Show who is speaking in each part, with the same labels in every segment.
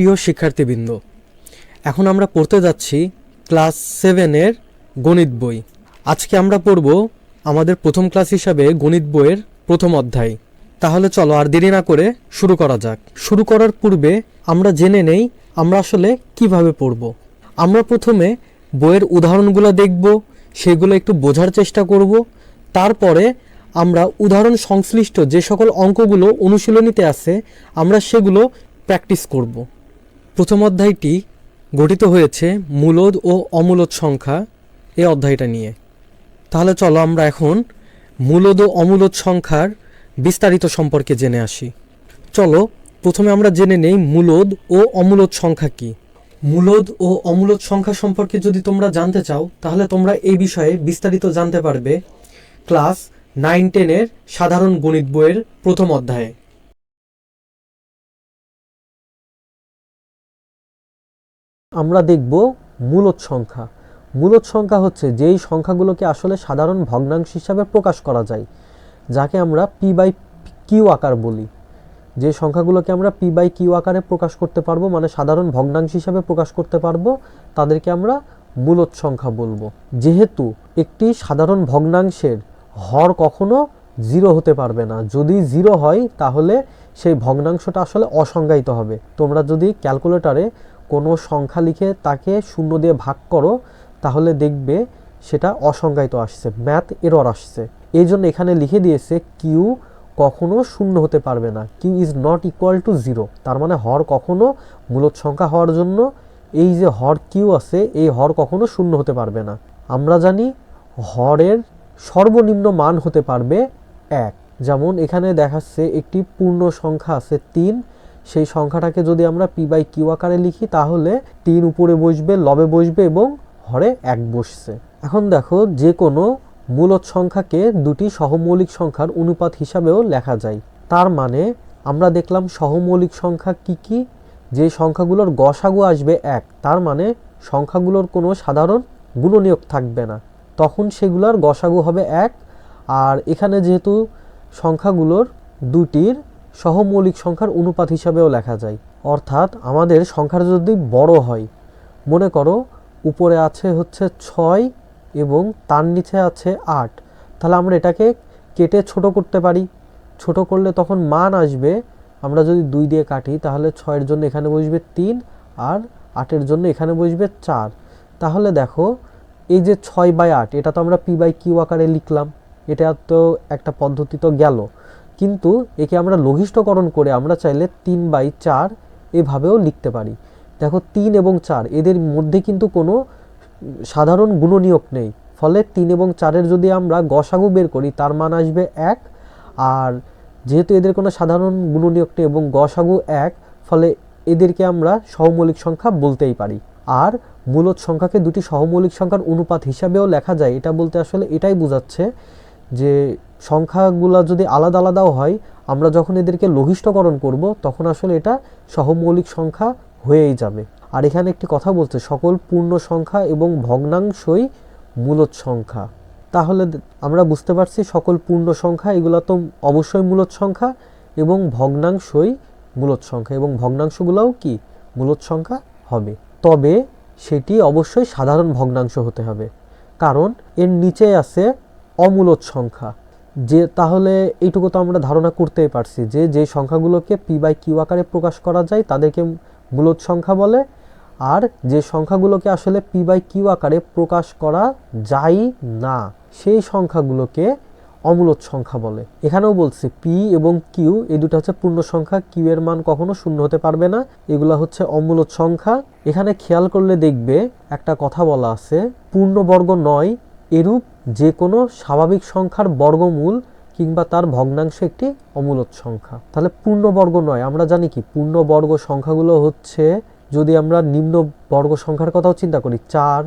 Speaker 1: প্রিয় শিক্ষার্থীবৃন্দ, এখন আমরা পড়তে যাচ্ছি ক্লাস 7-এর গণিত বই। আজকে আমরা পড়ব আমাদের প্রথম ক্লাস হিসাবে গণিত বইয়ের প্রথম অধ্যায়। তাহলে চলো আর দেরি না করে শুরু করা যাক। শুরু করার পূর্বে আমরা জেনে নেই আমরা আসলে কিভাবে পড়ব। আমরা প্রথমে বইয়ের উদাহরণগুলো দেখব, সেগুলো একটু বোঝার চেষ্টা করব। তারপরে আমরা উদাহরণ সংশ্লিষ্ট যে সকল অঙ্কগুলো অনুশীলনীতে আছে আমরা সেগুলো প্র্যাকটিস করব। প্রথম অধ্যায়টি গঠিত হয়েছে মূলদ ও অমূলদ সংখ্যা এই অধ্যায়টা নিয়ে। তাহলে চলো আমরা এখন মূলদ ও অমূলদ সংখ্যার বিস্তারিত সম্পর্কে জেনে আসি। চলো প্রথমে আমরা জেনে নেই মূলদ ও অমূলদ সংখ্যা কি। মূলদ ও অমূলদ সংখ্যা সম্পর্কে যদি তোমরা জানতে চাও তাহলে তোমরা এই বিষয়ে বিস্তারিত জানতে পারবে ক্লাস 9-10-এর সাধারণ গণিত বইয়ের প্রথম অধ্যায়ে। আমরা দেখব মূলদ সংখ্যা। মূলদ সংখ্যা হচ্ছে যেই সংখ্যাগুলোকে আসলে সাধারণ ভগ্নাংশ হিসাবে প্রকাশ করা যায়, যাকে আমরা p/q আকার বলি। যে সংখ্যাগুলোকে আমরা p/q আকারে প্রকাশ করতে পারবো, মানে সাধারণ ভগ্নাংশ হিসাবে প্রকাশ করতে পারবো, তাদেরকে আমরা মূলদ সংখ্যা বলবো। যেহেতু একটি সাধারণ ভগ্নাংশের হর কখনো 0 হতে পারবে না। যদি 0 হয় তাহলে সেই ভগ্নাংশটা আসলে অসংজ্ঞায়িত হবে। তোমরা যদি ক্যালকুলেটরে কোনো সংখ্যা লিখে তাকে 0 দিয়ে ভাগ করো তাহলে দেখবে সেটা অসংজ্ঞায়িত আসছে, ম্যাথ এরর আসছে। এই জন্য এখানে লিখে দিয়েছে কিউ কখনো 0 হতে পারবে না, Q is not equal to 0। তার মানে হর কখনো মূলদ সংখ্যা হওয়ার জন্য এই যে হর কিউ আছে এই হর কখনো 0 হতে পারবে না। আমরা জানি হরের সর্বনিম্ন মান হতে পারবে 1। যেমন এখানে দেখাচ্ছে একটি পূর্ণ সংখ্যা আছে 3, সেই সংখ্যাটাকে যদি আমরা p/q আকারে লিখি তাহলে 3 উপরে বসবে, লবে বসবে এবং হরে 1 বসছে। এখন দেখো যে কোনো মূলদ সংখ্যাকে দুটি সহমৌলিক সংখ্যার অনুপাত হিসাবেও লেখা যায়। তার মানে আমরা দেখলাম সহমৌলিক সংখ্যা কি কি, যে সংখ্যাগুলোর গসাগু আসবে 1, তার মানে সংখ্যাগুলোর কোনো সাধারণ গুণনীয়ক থাকবে না, তখন সেগুলোর গসাগু হবে 1। আর এখানে যেহেতু সংখ্যাগুলোর দুটির সহমৌলিক সংখ্যার অনুপাত হিসাবেও লেখা যায়, অর্থাৎ আমাদের সংখ্যাটা যদি বড় হয়, মনে করো উপরে আছে হচ্ছে 6 এবং তার নিচে আছে 8, তাহলে আমরা এটাকে কেটে ছোট করতে পারি। ছোট করলে তখন মান আসবে, আমরা যদি 2 দিয়ে কাটি তাহলে 6-এর জন্য এখানে বসবে 3 আর 8-এর জন্য এখানে বসবে 4। তাহলে দেখো এই যে 6/8 এটা তো আমরা p/q আকারে লিখলাম, এটা তো একটা পদ্ধতি তো গেল, কিন্তু একে আমরা লঘিষ্ঠকরণ করে আমরা চাইলে 3/4 এভাবেও লিখতে পারি। দেখো 3 এবং 4 এদের মধ্যে কিন্তু কোনো সাধারণ গুণনীয়ক নেই, ফলে 3 এবং 4-এর যদি আমরা গসাগু বের করি তার মান আসবে 1। আর যেহেতু এদের কোনো সাধারণ গুণনীয়ক নেই এবং গসাগু 1, ফলে এদেরকে আমরা সহমৌলিক সংখ্যা বলতেই পারি। আর মূলদ সংখ্যাকে দুটি সহমৌলিক সংখ্যার অনুপাত হিসাবেও লেখা যায়। এটা বলতে আসলে এটাই বোঝাচ্ছে যে সংখ্যাগুলো যদি আলাদা আলাদাও হয়, আমরা যখন এদেরকে লঘিষ্ঠকরণ করব তখন আসলে এটা সহমৌলিক সংখ্যা হয়েই যাবে। আর এখানে একটি কথা বলছে, সকল পূর্ণ সংখ্যা এবং ভগ্নাংশই মূলদ সংখ্যা। তাহলে আমরা বুঝতে পারছি সকল পূর্ণ সংখ্যা এগুলো তো অবশ্যই মূলদ সংখ্যা এবং ভগ্নাংশই মূলদ সংখ্যা, এবং ভগ্নাংশগুলোও কি মূলদ সংখ্যা হবে। তবে সেটি অবশ্যই সাধারণ ভগ্নাংশ হতে হবে, কারণ এর নিচে আছে অমূলদ সংখ্যা। যে তাহলে এইটুকু তো আমরা ধারণা করতেই পারছি যে যে সংখ্যাগুলোকে p/q আকারে প্রকাশ করা যায় তাদেরকে মূলদ সংখ্যা বলে, আর যে সংখ্যাগুলোকে আসলে p/q আকারে প্রকাশ করা যায় না সেই সংখ্যাগুলোকে অমূলদ সংখ্যা বলে। এখানেও বলছে p এবং q এই দুটো হচ্ছে পূর্ণ সংখ্যা, q এর মান কখনো 0 হতে পারবে না, এগুলো হচ্ছে অমূলদ সংখ্যা। এখানে খেয়াল করলে দেখবে একটা কথা বলা আছে, পূর্ণবর্গ নয় এরূপ যে কোনো স্বাভাবিক সংখ্যার বর্গমূল কিংবা তার ভগ্নাংশ একটি অমূলদ সংখ্যা। তাহলে পূর্ণবর্গ নয়, আমরা জানি কি পূর্ণবর্গ সংখ্যাগুলো হচ্ছে, যদি আমরা নিম্ন বর্গ সংখ্যার কথাও চিন্তা করি 4,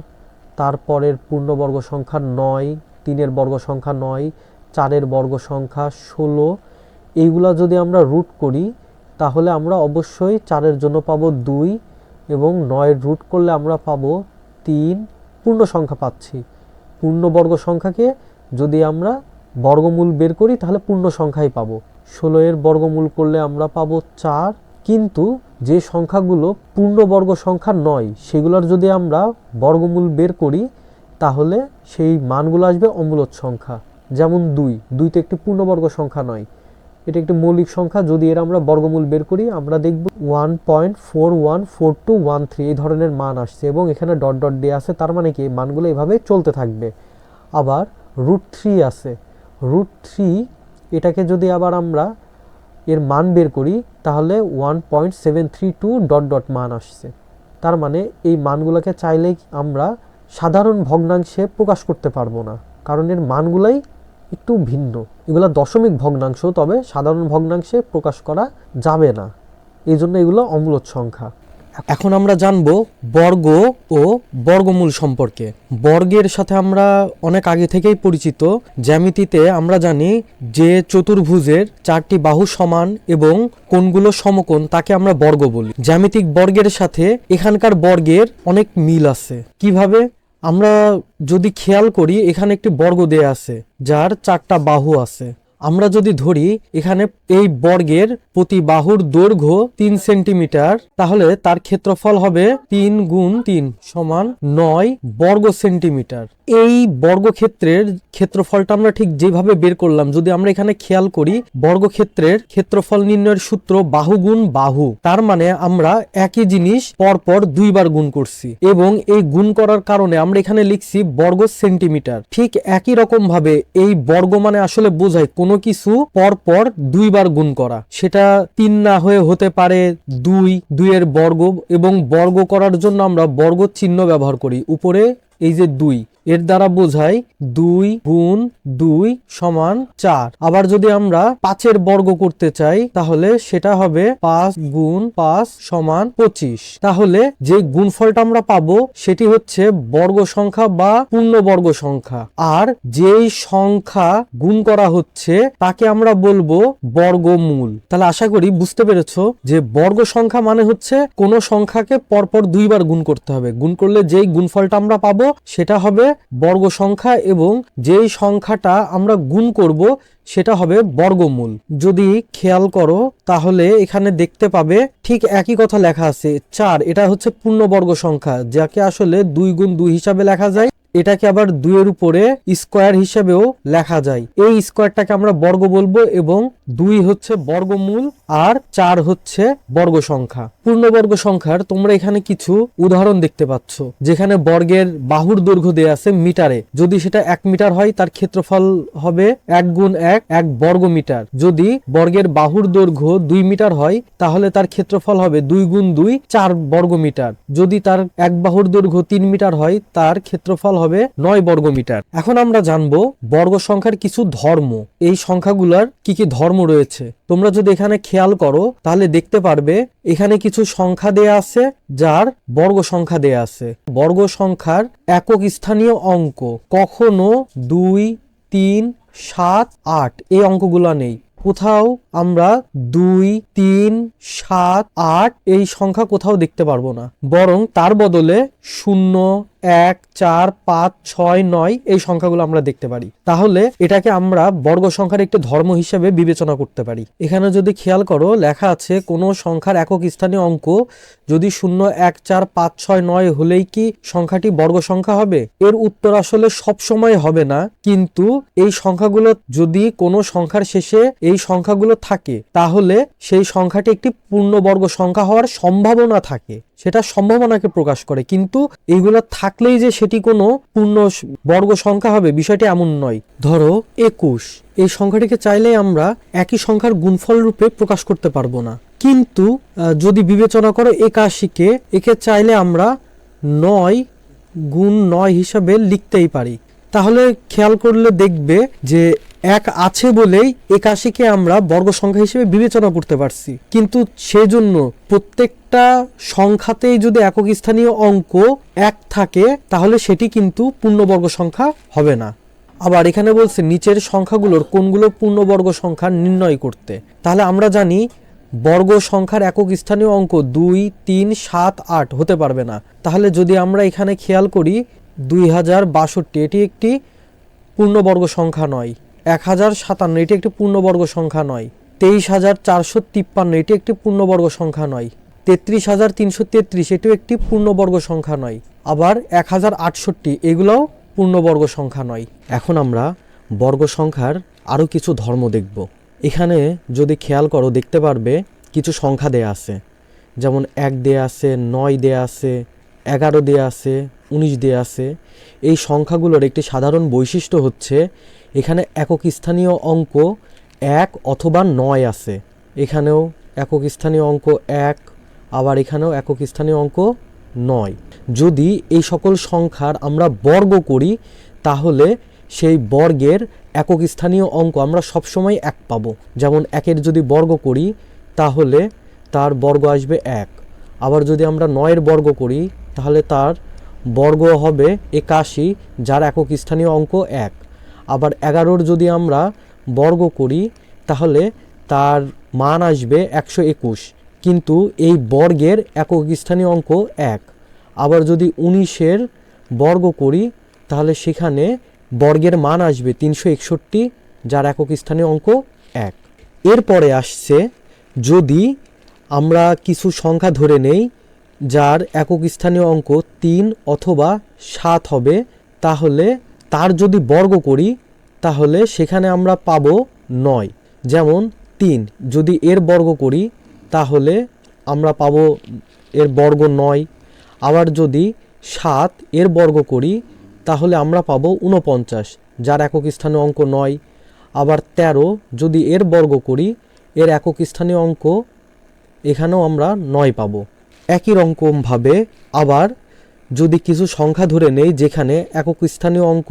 Speaker 1: তারপরের পূর্ণবর্গ সংখ্যা 9, 3-এর বর্গ সংখ্যা 9, 4-এর বর্গ সংখ্যা 16, এইগুলা যদি আমরা রুট করি তাহলে আমরা অবশ্যই 4-এর জন্য পাবো 2 এবং 9-এর রুট করলে আমরা পাবো 3, পূর্ণ সংখ্যা পাচ্ছি। পূর্ণবর্গ সংখ্যাকে যদি আমরা বর্গমূল বের করি তাহলে পূর্ণ সংখ্যাই পাবো। 16-এর বর্গমূল করলে আমরা পাবো 4, কিন্তু যে সংখ্যাগুলো পূর্ণবর্গ সংখ্যা নয় সেগুলোর যদি আমরা বর্গমূল বের করি তাহলে সেই মানগুলো আসবে অমূলদ সংখ্যা। যেমন 2 তো একটি পূর্ণবর্গ সংখ্যা নয়, এটা একটি মৌলিক সংখ্যা। যদি এর আমরা বর্গমূল বের করি আমরা দেখব 1.414213 এই ধরনের মান আসছে এবং এখানে ডট ডট দিয়ে আছে, তার মানে কি মানগুলো এভাবে চলতে থাকবে। আবার √3 আছে, √3 এটাকে যদি আবার আমরা এর মান বের করি তাহলে 1.732 ডট ডট মান আসছে। তার মানে এই মানগুলোকে চাইলে আমরা সাধারণ ভগ্নাংশে প্রকাশ করতে পারবো না, কারণ এর মানগুলাই একটু ভিন্ন। এগুলো দশমিক ভগ্নাংশ, তবে সাধারণ ভগ্নাংশে প্রকাশ করা যাবে না, এই জন্য এগুলো অমূলদ সংখ্যা। এখন আমরা জানব বর্গ ও বর্গমূল সম্পর্কে। বর্গের সাথে আমরা অনেক আগে থেকেই পরিচিত। জ্যামিতিতে আমরা জানি যে চতুর্ভুজের 4টি বাহু সমান এবং কোণগুলো সমকোণ তাকে আমরা বর্গ বলি। জ্যামিতিক বর্গের সাথে এখানকার বর্গের অনেক মিল আছে। কিভাবে? আমরা যদি খেয়াল করি এখানে একটি বর্গ দেয়া আছে যার 4টা বাহু আছে। আমরা যদি ধরি এখানে এই বর্গের প্রতি বাহুর দৈর্ঘ্য 3 সেন্টিমিটার, তাহলে তার ক্ষেত্রফল হবে 3 গুণ 3 সমান 9 বর্গ সেন্টিমিটার। এই বর্গক্ষেত্রের ক্ষেত্রফলটা আমরা ঠিক যেভাবে বের করলাম, যদি আমরা এখানে খেয়াল করি বর্গক্ষেত্রের ক্ষেত্রফল নির্ণয়ের সূত্র বাহু গুণ বাহু। তার মানে আমরা একই জিনিস পরপর 2 বার গুণ করছি এবং এই গুণ করার কারণে আমরা এখানে লিখছি বর্গ সেন্টিমিটার। ঠিক একই রকম ভাবে এই বর্গ মানে আসলে বোঝায় কোনো কিছু পরপর 2 বার গুণ করা। সেটা 3 না হয়ে হতে পারে 2 এর বর্গ, এবং বর্গ করার জন্য আমরা বর্গ চিহ্ন ব্যবহার করি। উপরে এই যে 2 এর দ্বারা বোঝায় 2 গুণ 2 সমান 4। আবার যদি আমরা 5-এর বর্গ করতে চাই তাহলে সেটা হবে 5 গুণ 5 সমান 25। তাহলে যে গুণফলটা আমরা পাবো সেটি হচ্ছে বর্গ সংখ্যা বা পূর্ণবর্গ সংখ্যা, আর যেই সংখ্যা গুণ করা হচ্ছে তাকে আমরা বলবো বর্গমূল। তাহলে আশা করি বুঝতে পেরেছো যে বর্গ সংখ্যা মানে হচ্ছে কোনো সংখ্যাকে পরপর 2 বার গুণ করতে হবে। গুণ করলে যেই গুণফলটা আমরা পাবো সেটা হবে বর্গ সংখ্যা, এবং যেই সংখ্যাটা আমরা গুণ করব সেটা হবে বর্গমূল। যদি খেয়াল করো তাহলে এখানে দেখতে পাবে ঠিক একই কথা লেখা আছে 4। এটা হচ্ছে পূর্ণবর্গ সংখ্যা যাকে আসলে 2 গুণ 2 হিসাবে লেখা যায়। এটাকে আবার 2 এর উপরে স্কোয়ার হিসেবেও লেখা যায়। এই স্কোয়ারটাকে আমরা বর্গ বলবো এবং 2 হচ্ছে বর্গমূল আর 4 হচ্ছে বর্গ সংখ্যা। পূর্ণবর্গ সংখ্যার তোমরা এখানে কিছু উদাহরণ দেখতে পাচ্ছ, যেখানে বর্গের বাহুর দৈর্ঘ্য দেয়া আছে মিটারে। যদি সেটা 1 মিটার হয় তার ক্ষেত্রফল হবে 1 গুণ 1 বর্গ মিটার। যদি বর্গের বাহুর দৈর্ঘ্য 2 মিটার হয় তাহলে তার ক্ষেত্রফল হবে 2 গুণ 2 4 বর্গ মিটার। যদি তার এক বাহুর দৈর্ঘ্য 3 মিটার হয় তার ক্ষেত্রফল হবে 9 বর্গ মিটার। এখন আমরা জানবো বর্গ সংখ্যার কিছু ধর্ম। এই সংখ্যাগুলোর কি কি ধর্ম রয়েছে তোমরা যদি এখানে খেয়াল করো তাহলে দেখতে পারবে এখানে কিছু সংখ্যা দেয়া আছে যার বর্গ সংখ্যা দেয়া আছে। বর্গ সংখ্যার একক স্থানীয় অঙ্ক কখনো 2, 3, 7, 8 এই অঙ্কগুলো নেই। কোথাও আমরা 2, 3, 7, 8 এই সংখ্যা কোথাও দেখতে পারবো না, বরং তার বদলে 0, 1, 4, 5, 6, 9 এই সংখ্যাগুলো আমরা দেখতে পারি। তাহলে এটাকে আমরা বর্গ সংখ্যার একটি ধর্ম হিসেবে বিবেচনা করতে পারি। এখানে যদি খেয়াল করো লেখা আছে কোনো সংখ্যার একক স্থানীয় অঙ্ক যদি 0, 1, 4, 5, 6, 9 হলেই কি সংখ্যাটি বর্গ সংখ্যা হবে? এর উত্তর আসলে সব সময় হবে না, কিন্তু এই সংখ্যাগুলো যদি কোনো সংখ্যার শেষে এই সংখ্যাগুলো থাকে তাহলে সেই সংখ্যাটি একটি পূর্ণবর্গ সংখ্যা হওয়ার সম্ভাবনা থাকে। সেটা সম্ভাবনাকে প্রকাশ করে, কিন্তু এইগুলো থাকলেই যে সেটি কোনো পূর্ণ বর্গ সংখ্যা হবে বিষয়টি এমন নয়। ধরো 21, এই সংখ্যাটিকে চাইলে আমরা একই সংখ্যার গুণফল রূপে প্রকাশ করতে পারবো না, কিন্তু যদি বিবেচনা করো 81কে, একে চাইলে আমরা 9 গুণ 9 হিসাবে লিখতেই পারি। তাহলে খেয়াল করলে দেখবে যে 1 আছে বলেই 81কে আমরা বর্গ সংখ্যা হিসেবে বিবেচনা করতে পারছি, কিন্তু সেজন্য প্রত্যেকটা সংখ্যাতেই যদি একক স্থানীয় অঙ্ক 1 থাকে তাহলে সেটি কিন্তু পূর্ণবর্গ সংখ্যা হবে না। আবার এখানে বলছে নিচের সংখ্যাগুলোর কোনগুলো পূর্ণবর্গ সংখ্যা নির্ণয় করতে। তাহলে আমরা জানি বর্গ সংখ্যার একক স্থানীয় অঙ্ক 2, 3, 7, 8 হতে পারবে না। তাহলে যদি আমরা এখানে খেয়াল করি 2062 এটি একটি পূর্ণবর্গ সংখ্যা নয়। 1057 এটি একটি পূর্ণবর্গ সংখ্যা নয়। 23453 এটি একটি পূর্ণবর্গ সংখ্যা নয়। 33,333 এটিও একটি পূর্ণবর্গ সংখ্যা নয়। আবার 1068 এগুলোও পূর্ণবর্গ সংখ্যা নয়। এখন আমরা বর্গ সংখ্যার আরও কিছু ধর্ম দেখব। এখানে যদি খেয়াল করো দেখতে পারবে কিছু সংখ্যা দেয়া আছে, যেমন 1 দেয়া আছে, 9 দেয়া আছে, 11 দেয়া আছে, 19 দেয়া আছে। এই সংখ্যাগুলোর একটি সাধারণ বৈশিষ্ট্য হচ্ছে এখানে একক স্থানীয় অঙ্ক 1 অথবা 9 আছে। এখানেও একক স্থানীয় অঙ্ক 1, আবার এখানেও একক স্থানীয় অঙ্ক 9। যদি এই সকল সংখ্যার আমরা বর্গ করি তাহলে সেই বর্গের একক স্থানীয় অঙ্ক আমরা সবসময় 1 পাবো। যেমন 1-এর যদি বর্গ করি তাহলে তার বর্গ আসবে 1। আবার যদি আমরা 9-এর বর্গ করি তাহলে তার বর্গ হবে 81, যার একক স্থানীয় অঙ্ক 1। আবার 11-র যদি আমরা বর্গ করি তাহলে তার মান আসবে 121, কিন্তু এই বর্গের একক স্থানীয় অঙ্ক 1। আবার যদি 19-এর বর্গ করি তাহলে সেখানে বর্গের মান আসবে 361, যার একক স্থানীয় অঙ্ক 1। এরপরে আসছে যদি আমরা কিছু সংখ্যা ধরে নেই যার একক স্থানীয় অঙ্ক 3 অথবা 7 হবে, তাহলে তার যদি বর্গ করি তাহলে সেখানে আমরা পাবো 9। যেমন 3 যদি এর বর্গ করি তাহলে আমরা পাবো এর বর্গ 9। আবার যদি 7 এর বর্গ করি তাহলে আমরা পাবো 49, যার একক স্থানীয় অঙ্ক 9। আবার 13 যদি এর বর্গ করি এর একক স্থানীয় অঙ্ক এখানেও আমরা 9 পাবো। একই রকমভাবে আবার যদি কিছু সংখ্যা ধরে নেই যেখানে একক স্থানীয় অঙ্ক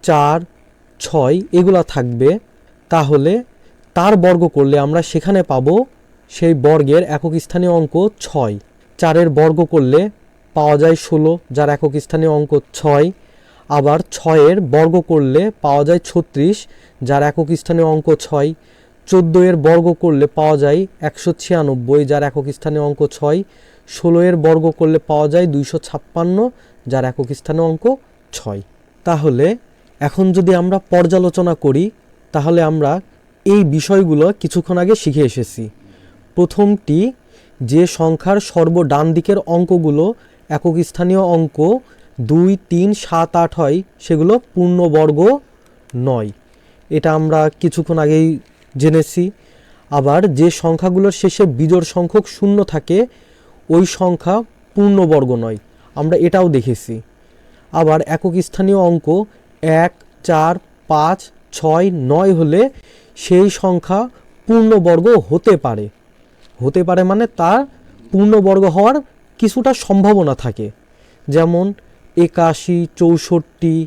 Speaker 1: 4, 6 এগুলা থাকবে, তাহলে তার বর্গ করলে আমরা সেখানে পাবো সেই বর্গের একক স্থানীয় অঙ্ক 6। 4-এর বর্গ করলে পাওয়া যায় 16, যার একক স্থানীয় অঙ্ক 6। আবার 6-এর বর্গ করলে পাওয়া যায় 36, যার একক স্থানীয় অঙ্ক 6। 14-এর বর্গ করলে পাওয়া যায় 196, যার একক স্থানীয় অঙ্ক 6। 16-এর বর্গ করলে পাওয়া যায় 256, যার একক স্থানীয় অঙ্ক 6। তাহলে এখন যদি আমরা পর্যালোচনা করি তাহলে আমরা এই বিষয়গুলো কিছুক্ষণ আগে শিখে এসেছি। প্রথমটি, যে সংখ্যার সর্বডান দিকের অঙ্কগুলো একক স্থানীয় অঙ্ক 2, 3, 7, 8 হয় সেগুলো পূর্ণবর্গ নয়, এটা আমরা কিছুক্ষণ আগেই জেনেছি। আবার যে সংখ্যাগুলোর শেষে বিজোড় সংখ্যক শূন্য থাকে ওই সংখ্যা পূর্ণবর্গ নয়, আমরা এটাও দেখেছি। আবার একক স্থানীয় অঙ্ক 1, 4, 5, 6, 9 হলে সেই সংখ্যা পূর্ণবর্গ হতে পারে। হতে পারে মানে তার পূর্ণবর্গ হওয়ার কিছুটা সম্ভাবনা থাকে। যেমন 81, 64,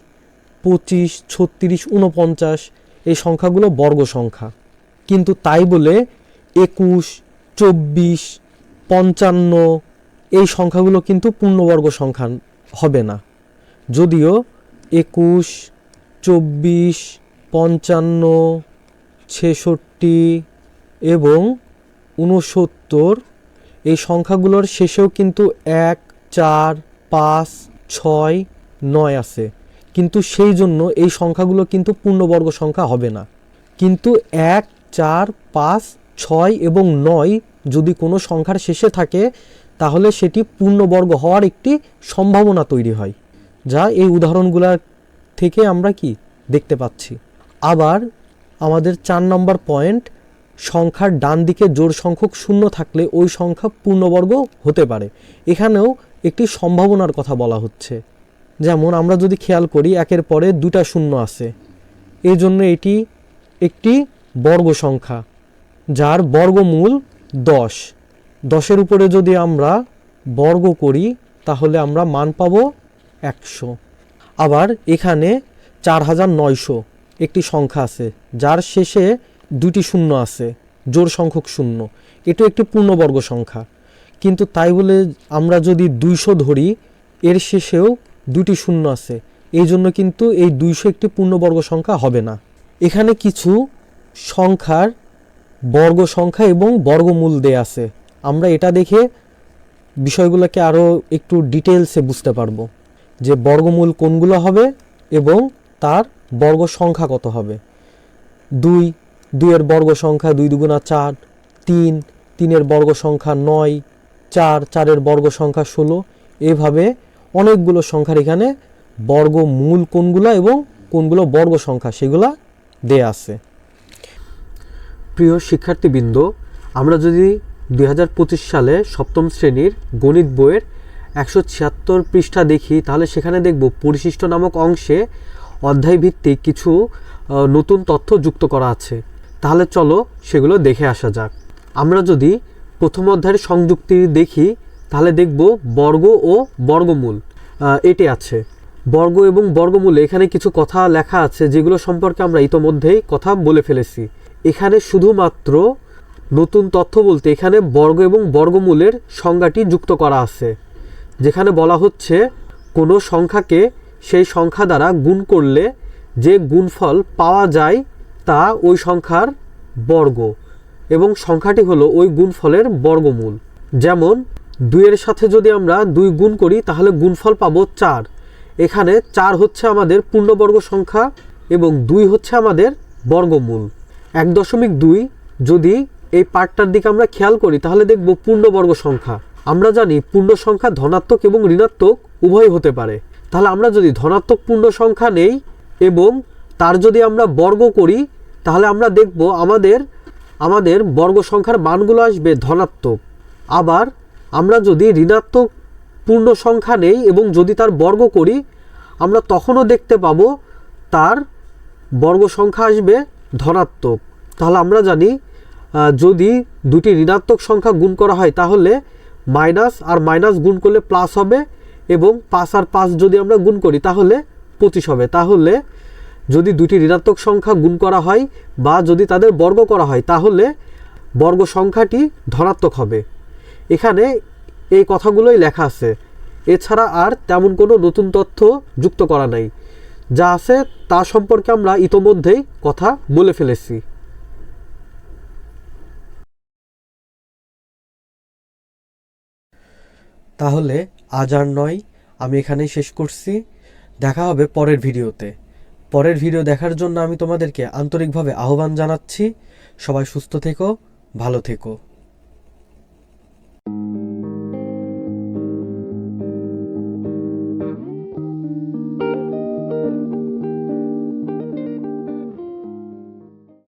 Speaker 1: 25, 36, 49 এই সংখ্যাগুলো বর্গ সংখ্যা। কিন্তু তাই বলে 21, 24, 55 এই সংখ্যাগুলো কিন্তু পূর্ণবর্গ সংখ্যা হবে না। যদিও 21, 24, 55, 66 এবং 69 এই সংখ্যাগুলোর শেষেও কিন্তু 1, 4, 5, 6, 9 আছে, কিন্তু সেই জন্য এই সংখ্যাগুলো কিন্তু পূর্ণবর্গ সংখ্যা হবে না। কিন্তু 1, 4, 5, 6 এবং 9 যদি কোনো সংখ্যার শেষে থাকে তাহলে সেটি পূর্ণবর্গ হওয়ার একটি সম্ভাবনা তৈরি হয়, যা এই উদাহরণগুলোর থেকে আমরা কি দেখতে পাচ্ছি। আবার আমাদের 4 নম্বর পয়েন্ট, সংখ্যার ডান দিকে জোড় সংখ্যক শূন্য থাকলে ওই সংখ্যা পূর্ণবর্গ হতে পারে। এখানেও একটি সম্ভাবনার কথা বলা হচ্ছে। যেমন আমরা যদি খেয়াল করি 1-এর পরে 2টা শূন্য আছে, এই জন্য এটি একটি বর্গ সংখ্যা যার বর্গমূল 10। 10-এর উপরে যদি আমরা বর্গ করি তাহলে আমরা মান পাবো 100। আবার এখানে 4900 একটি সংখ্যা আছে যার শেষে 2টি শূন্য আছে, জোড় সংখ্যক শূন্য, এটাও একটি পূর্ণবর্গ সংখ্যা। কিন্তু তাই বলে আমরা যদি 200 ধরি এর শেষেও 2টি শূন্য আছে, এই জন্য কিন্তু এই 200 একটি পূর্ণবর্গ সংখ্যা হবে না। এখানে কিছু সংখ্যার বর্গ সংখ্যা এবং বর্গমূল দেয়া আছে, আমরা এটা দেখে বিষয়গুলোকে আরও একটু ডিটেলসে বুঝতে পারবো যে বর্গমূল কোনগুলো হবে এবং তার বর্গ সংখ্যা কত হবে। 2 এর বর্গ সংখ্যা 2 দুগুণা 4, 3 এর বর্গ সংখ্যা 9, 4, 4-এর বর্গ সংখ্যা 16। এভাবে অনেকগুলো সংখ্যার এখানে বর্গমূল কোনগুলো এবং কোনগুলো বর্গ সংখ্যা সেগুলা দেয়া আছে। প্রিয় শিক্ষার্থীবৃন্দ, আমরা যদি 2025 সালে সপ্তম শ্রেণীর গণিত বইয়ের 176 পৃষ্ঠা দেখি, তাহলে সেখানে দেখব পরিশিষ্ট নামক অংশে অধ্যায়ভিত্তিক কিছু নতুন তথ্য যুক্ত করা আছে। তাহলে চলো সেগুলো দেখে আসা যাক। আমরা যদি প্রথম অধ্যায়ের সংযুক্তি দেখি, তাহলে দেখব বর্গ ও বর্গমূল এটি আছে। বর্গ এবং বর্গমূলে এখানে কিছু কথা লেখা আছে, যেগুলো সম্পর্কে আমরা ইতোমধ্যেই কথা বলে ফেলেছি। এখানে শুধুমাত্র নতুন তথ্য বলতে এখানে বর্গ এবং বর্গমূলের সংজ্ঞাটি যুক্ত করা আছে, যেখানে বলা হচ্ছে কোনো সংখ্যাকে সেই সংখ্যা দ্বারা গুণ করলে যে গুণফল পাওয়া যায় তা ওই সংখ্যার বর্গ এবং সংখ্যাটি হলো ওই গুণফলের বর্গমূল। যেমন 2-এর সাথে যদি আমরা 2 গুণ করি তাহলে গুণফল পাবো 4। এখানে 4 হচ্ছে আমাদের পূর্ণবর্গ সংখ্যা এবং 2 হচ্ছে আমাদের বর্গমূল। 1.2 যদি এই পার্টটার দিকে আমরা খেয়াল করি তাহলে দেখব পূর্ণবর্গ সংখ্যা। আমরা জানি পূর্ণ সংখ্যা ধনাত্মক এবং ঋণাত্মক উভয় হতে পারে। তাহলে আমরা যদি ধনাত্মক পূর্ণ সংখ্যা নেই এবং তার যদি আমরা বর্গ করি, তাহলে আমরা দেখব আমাদের বর্গ সংখ্যার মানগুলো আসবে ধনাত্মক। আবার আমরা যদি ঋণাত্মক পূর্ণ সংখ্যা নেই এবং যদি তার বর্গ করি, আমরা তখনও দেখতে পাবো তার বর্গ সংখ্যা আসবে ধনাত্মক। তাহলে আমরা জানি যদি দুটি ঋণাত্মক সংখ্যা গুণ করা হয় তাহলে মাইনাস আর মাইনাস গুণ করলে প্লাস হবে এবং 5 আর 5 যদি আমরা গুণ করি তাহলে 25 হবে। তাহলে যদি দুটি ঋণাত্মক সংখ্যা গুণ করা হয় বা যদি তাদের বর্গ করা হয় তাহলে বর্গ সংখ্যাটি ধনাত্মক হবে। এখানে এই কথাগুলোই লেখা আছে, এছাড়া আর তেমন কোনো নতুন তথ্য যুক্ত করা নাই। যা আছে তা সম্পর্কে আমরা ইতোমধ্যেই কথা বলে ফেলেছি। তাহলে আজ আর নয়, আমি এখানেই শেষ করছি। দেখা হবে পরের ভিডিওতে। পরের ভিডিও দেখার জন্য আমি তোমাদেরকে আন্তরিকভাবে আহ্বান জানাচ্ছি। সবাই সুস্থ থেকো, ভালো থেকো।